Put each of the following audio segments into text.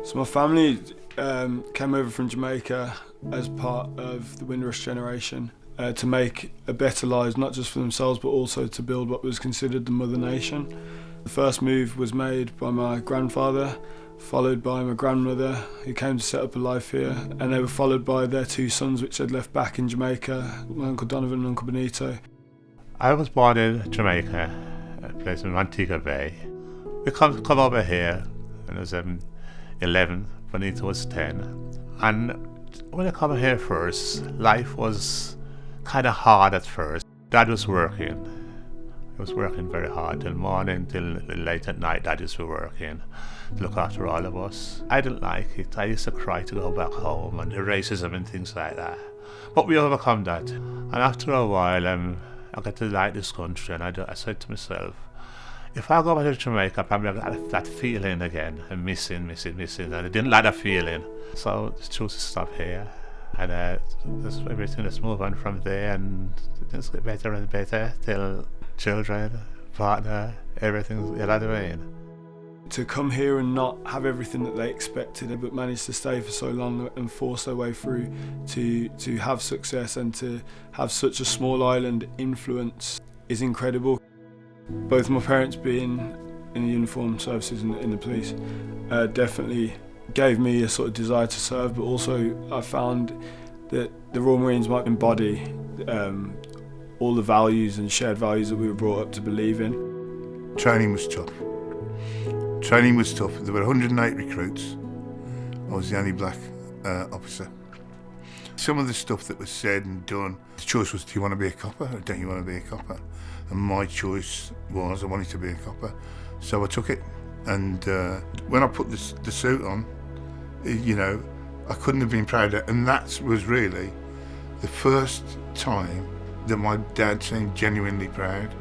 So my family came over from Jamaica as part of the Windrush generation to make a better lives, not just for themselves but also to build what was considered the mother nation. The first move was made by my grandfather, followed by my grandmother, who came to set up a life here, and they were followed by their two sons, which they'd left back in Jamaica, my Uncle Donovan and Uncle Benito. I was born in Jamaica, a place in Montego Bay. We come over here when I was 11, Benito was 10. And when I come here first, life was kind of hard at first. Dad was working. He was working very hard till morning, till late at night. Dad used to be working to look after all of us. I didn't like it. I used to cry to go back home and the racism and things like that. But we overcome that. And after a while, I got to like this country, and I said to myself, if I go back to Jamaica, probably I'll get that feeling again, and missing, and I didn't like that feeling. So I chose to stop here, and everything just move on from there, and things get better and better till children, partner, everything, you know what I mean? To come here and not have everything that they expected, but manage to stay for so long and force their way through to have success and to have such a small island influence is incredible. Both my parents being in the uniformed services in the police definitely gave me a sort of desire to serve, but also I found that the Royal Marines might embody all the values and shared values that we were brought up to believe in. Training was tough. There were 108 recruits. I was the only black officer. Some of the stuff that was said and done, the choice was, do you want to be a copper or don't you want to be a copper? And my choice was I wanted to be a copper. So I took it. And when I put the suit on, you know, I couldn't have been prouder. And that was really the first time that my dad seemed genuinely proud.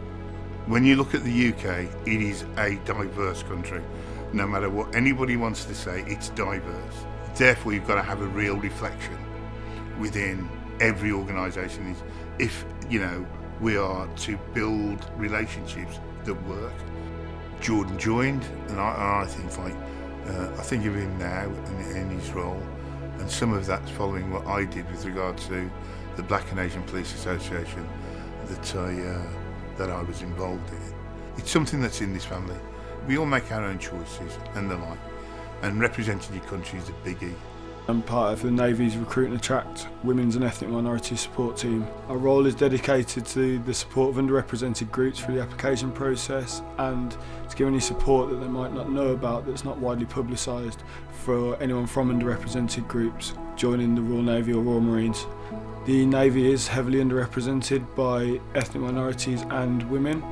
When you look at the UK, it is a diverse country. No matter what anybody wants to say, it's diverse. Therefore, you've got to have a real reflection within every organisation. If, you know, we are to build relationships that work. Jordan joined, and I think of him now in his role, and some of that's following what I did with regard to the Black and Asian Police Association that I was involved in. It's something that's in this family. We all make our own choices and the like, and representing your country is a biggie. I'm part of the Navy's Recruit and Attract Women's and Ethnic Minority Support Team. Our role is dedicated to the support of underrepresented groups through the application process and to give any support that they might not know about that's not widely publicised for anyone from underrepresented groups joining the Royal Navy or Royal Marines. The Navy is heavily underrepresented by ethnic minorities and women,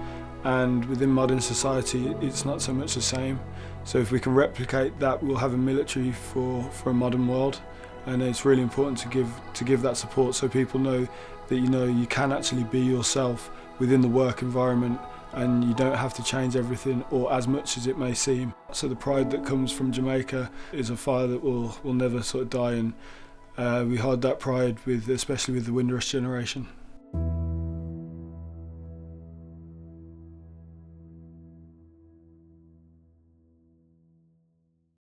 and within modern society it's not so much the same. So if we can replicate that, we'll have a military for a modern world, and it's really important to give that support so people know that you can actually be yourself within the work environment, and you don't have to change everything or as much as it may seem. So the pride that comes from Jamaica is a fire that will never sort of die, and we hold that pride especially with the Windrush generation.